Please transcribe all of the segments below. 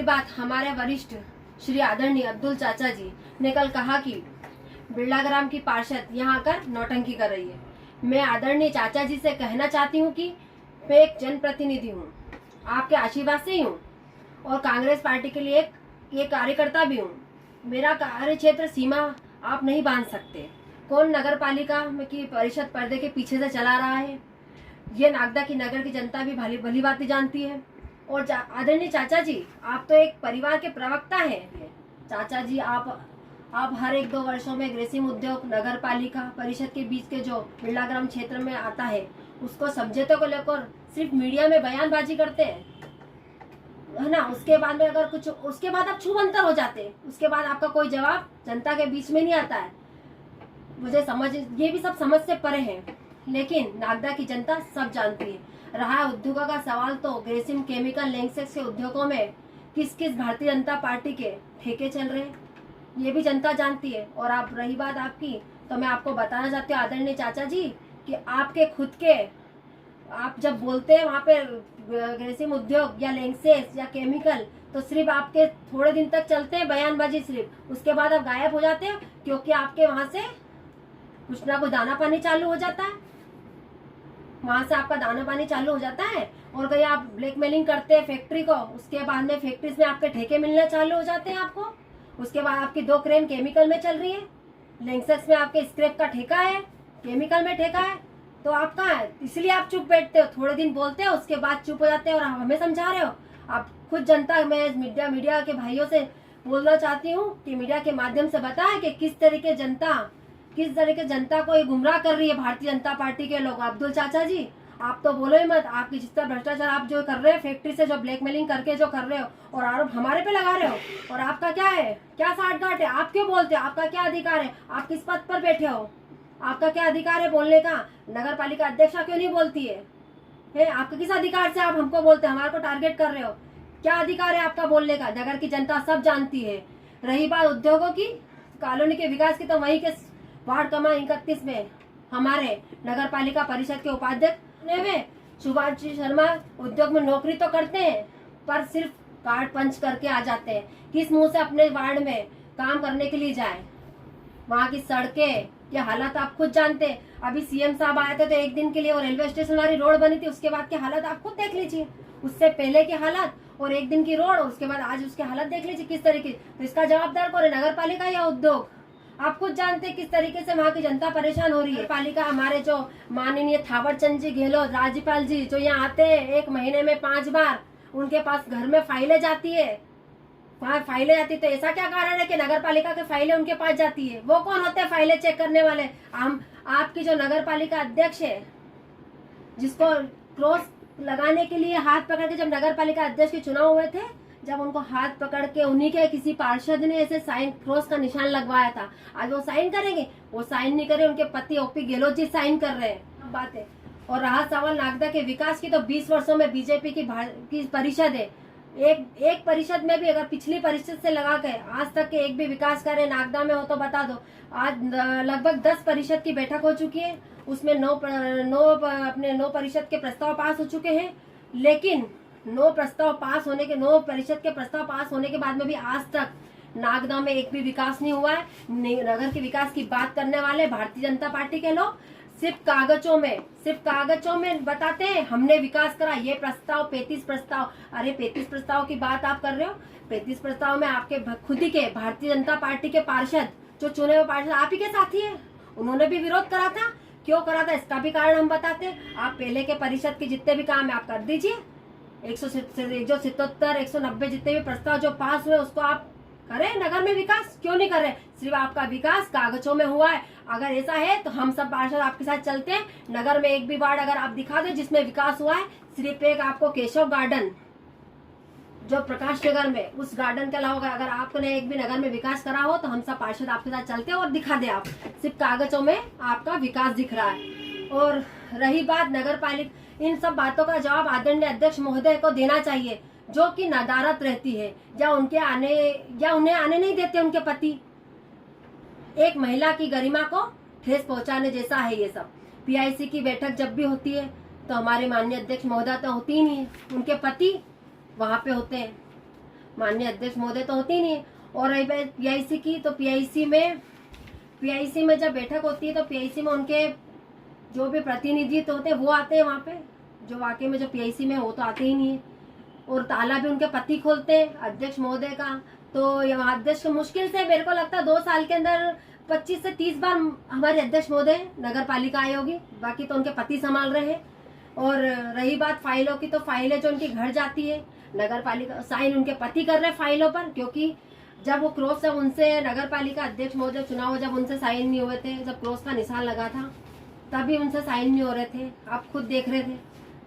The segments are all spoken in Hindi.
दूसरी बात, हमारे वरिष्ठ श्री आदरणीय अब्दुल चाचा जी ने कल कहा कि बिरला ग्राम की पार्षद यहाँ आकर नौटंकी कर रही है। मैं आदरणीय चाचा जी से कहना चाहती हूँ कि मैं एक जनप्रतिनिधि हूँ, आपके आशीर्वाद से ही हूँ और कांग्रेस पार्टी के लिए एक कार्यकर्ता भी हूँ। मेरा कार्य क्षेत्र सीमा आप नहीं बांध सकते। कौन नगर पालिका की परिषद पर्दे के पीछे से चला रहा है, ये नागदा की नगर की जनता भी भली भांति जानती है। और आदरणीय चाचा जी, आप तो एक परिवार के प्रवक्ता हैं। चाचा जी, आप हर 1-2 वर्षों में ग्रेसिम उद्योग नगर पालिका परिषद के बीच के जो बिरला ग्राम क्षेत्र में आता है उसको समझौते को लेकर सिर्फ मीडिया में बयानबाजी करते हैं, है ना। उसके बाद में अगर कुछ, उसके बाद आप छूमंतर हो जाते हैं, उसके बाद आपका कोई जवाब जनता के बीच में नहीं आता है। मुझे समझ, ये भी सब समझ से परे है, लेकिन नागदा की जनता सब जानती है। रहा उद्योगों का सवाल, तो ग्रेसिम केमिकल लैंक्सेक्स के उद्योगों में किस किस भारतीय जनता पार्टी के ठेके चल रहे हैं, ये भी जनता जानती है। और आप, रही बात आपकी, तो मैं आपको बताना चाहती हूँ आदरणीय चाचा जी कि आपके खुद के, आप जब बोलते हैं वहाँ पे ग्रेसिम उद्योग या लैंक्सेक्स या केमिकल, तो सिर्फ आपके थोड़े दिन तक चलते हैं बयानबाजी सिर्फ, उसके बाद आप गायब हो जाते हैं, क्योंकि आपके वहाँ से कुछ ना कुछ दाना पानी चालू हो जाता है, वहां से आपका दाना पानी चालू हो जाता है। और कहीं आप ब्लैकमेलिंग करते हैं फैक्ट्री को, उसके बाद में फैक्ट्रीज में आपके ठेके मिलने चालू हो जाते हैं आपको। उसके बाद आपकी 2 क्रेन केमिकल में चल रही है, लैंक्सेक्स में आपके स्क्रैप का ठेका है, केमिकल में ठेका है, तो आप कहाँ है? इसलिए आप चुप बैठते हो, थोड़े दिन बोलते हो, उसके बाद चुप हो जाते हो और आप हमें समझा रहे हो। आप खुद जनता, मैं मीडिया के भाइयों से बोलना चाहती हूँ कि मीडिया के माध्यम से बताएं कि किस तरीके जनता को ये गुमराह कर रही है भारतीय जनता पार्टी के लोग। अब्दुल चाचा जी, आप तो बोलो ही मत, आपकी जितना भ्रष्टाचार आप जो कर रहे हो, फैक्ट्री से जो ब्लैकमेलिंग करके जो कर रहे हो और आरोप हमारे पे लगा रहे हो, और आपका क्या है, क्या साठगांठ है, आप क्यों बोलते हो, आपका क्या अधिकार है, आप किस पद पर बैठे हो, आपका क्या अधिकार है बोलने का? नगर पालिका अध्यक्षा क्यों नहीं बोलती है? आपका किस अधिकार से आप हमको बोलते हैं, हमारे को टारगेट कर रहे हो? क्या अधिकार है आपका बोलने का? नगर की जनता सब जानती है। रही बात उद्योगों की, कॉलोनी के विकास की, तो वहीं के वार्ड क्रमांक 31 में हमारे नगर पालिका परिषद के उपाध्यक्ष में सुभाष जी शर्मा उद्योग में नौकरी तो करते हैं, पर सिर्फ कार्ड पंच करके आ जाते हैं। किस मुंह से अपने वार्ड में काम करने के लिए जाए? वहाँ की सड़कें के हालात आप खुद जानते हैं। अभी सीएम साहब आए थे तो एक दिन के लिए वो रेलवे स्टेशन वाली रोड बनी थी, उसके बाद के हालात आप खुद देख लीजिए, उससे पहले के हालात और एक दिन की रोड और उसके बाद आज उसके हालत देख लीजिए किस तरीके। तो इसका जवाबदार कौन है, नगर पालिका या उद्योग? आप खुद जानते हैं किस तरीके से वहाँ की जनता परेशान हो रही है। पालिका हमारे जो माननीय थावर चंद जी गहलोत राज्यपाल जी, जो यहाँ आते हैं 1 महीने में 5 बार, उनके पास घर में फाइलें जाती है, वहाँ फाइलें जाती, तो ऐसा क्या कारण है कि नगर पालिका की फाइलें उनके पास जाती है? वो कौन होते हैं फाइलें चेक करने वाले? आपकी जो नगर पालिका अध्यक्ष है, जिसको क्रॉस लगाने के लिए हाथ पकड़ के, जब नगर पालिका अध्यक्ष के चुनाव हुए थे, जब उनको हाथ पकड़ के उन्हीं के किसी पार्षद ने ऐसे साइन, क्रॉस का निशान लगवाया था, आज वो साइन करेंगे? वो साइन नहीं करे, उनके पति ओपी गहलोत जी साइन कर रहे हैं, बात है। और रहा सवाल नागदा के विकास की, तो 20 वर्षों में बीजेपी की परिषद है, एक परिषद में भी अगर पिछली परिषद से लगा के आज तक के एक भी विकास कार्य नागदा में हो तो बता दो। आज लगभग 10 परिषद की बैठक हो चुकी है, उसमें 9 परिषद के प्रस्ताव पास हो चुके हैं, लेकिन 9 परिषद के प्रस्ताव पास होने के बाद में भी आज तक नागदा में एक भी विकास नहीं हुआ है। नगर के विकास की बात करने वाले भारतीय जनता पार्टी के लोग सिर्फ कागजों में बताते हैं हमने विकास करा, ये प्रस्ताव 35 प्रस्ताव। अरे 35 प्रस्ताव की बात आप कर रहे हो? 35 प्रस्ताव में आपके खुद ही के भारतीय जनता पार्टी के पार्षद, जो चुने हुए पार्षद आप ही के साथी है, उन्होंने भी विरोध करा था। क्यों करा था, इसका भी कारण हम बताते हैं। आप पहले के परिषद के जितने भी काम है आप कर दीजिए, 177, 190 जितने भी प्रस्ताव जो पास हुए उसको आप करें। नगर में विकास क्यों नहीं कर रहे? सिर्फ आपका विकास कागजों में हुआ है। अगर ऐसा है तो हम सब पार्षद आपके साथ चलते हैं। नगर में एक भी वार्ड अगर आप दिखा दें जिसमें विकास हुआ है, सिर्फ एक आपको केशव गार्डन जो प्रकाश नगर में, उस गार्डन के अलावा अगर आपने एक भी नगर में विकास करा हो तो हम सब पार्षद आपके साथ चलते हैं और दिखा दे आप सिर्फ कागजों में आपका विकास दिख रहा है। और रही बात नगर पालिका, इन सब बातों का जवाब आदरणीय अध्यक्ष महोदय को देना चाहिए, जो कि नदारत रहती है या उन्हें आने नहीं देते उनके पति। एक महिला की गरिमा को ठेस पहुंचाने जैसा है ये सब। पीआईसी की बैठक जब भी होती है तो हमारे माननीय अध्यक्ष महोदय तो होती ही नहीं है, उनके पति वहां पे होते हैं। माननीय अध्यक्ष महोदय तो होती नहीं है। और रही बात पीआईसी की, तो पीआईसी में जब बैठक होती है तो पीआईसी में उनके जो भी प्रतिनिधित्व होते हैं वो आते हैं वहाँ पे, जो वाकई में जो पीआईसी में वो तो आते ही नहीं है। और ताला भी उनके पति खोलते हैं अध्यक्ष महोदय का। तो यहाँ अध्यक्ष मुश्किल से मेरे को लगता है 2 साल के अंदर 25 से 30 बार हमारे अध्यक्ष महोदय नगर पालिका आए होगी, बाकी तो उनके पति संभाल रहे हैं। और रही बात फाइलों की, तो फाइलें जो उनकी घर जाती है नगर पालिका साइन उनके पति कर रहे हैं फाइलों पर, क्योंकि जब वो क्रॉस, जब उनसे नगर पालिका अध्यक्ष महोदय चुनाव जब उनसे साइन नहीं हुए थे, जब क्रॉस का निशान लगा था तभी उनसे साइन नहीं हो रहे थे, आप खुद देख रहे थे।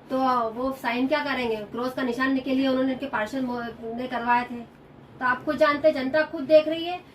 तो वो साइन क्या करेंगे, क्रॉस का निशान के लिए उन्होंने इनके पार्षद ने करवाए थे। तो आप खुद जानते, जनता खुद देख रही है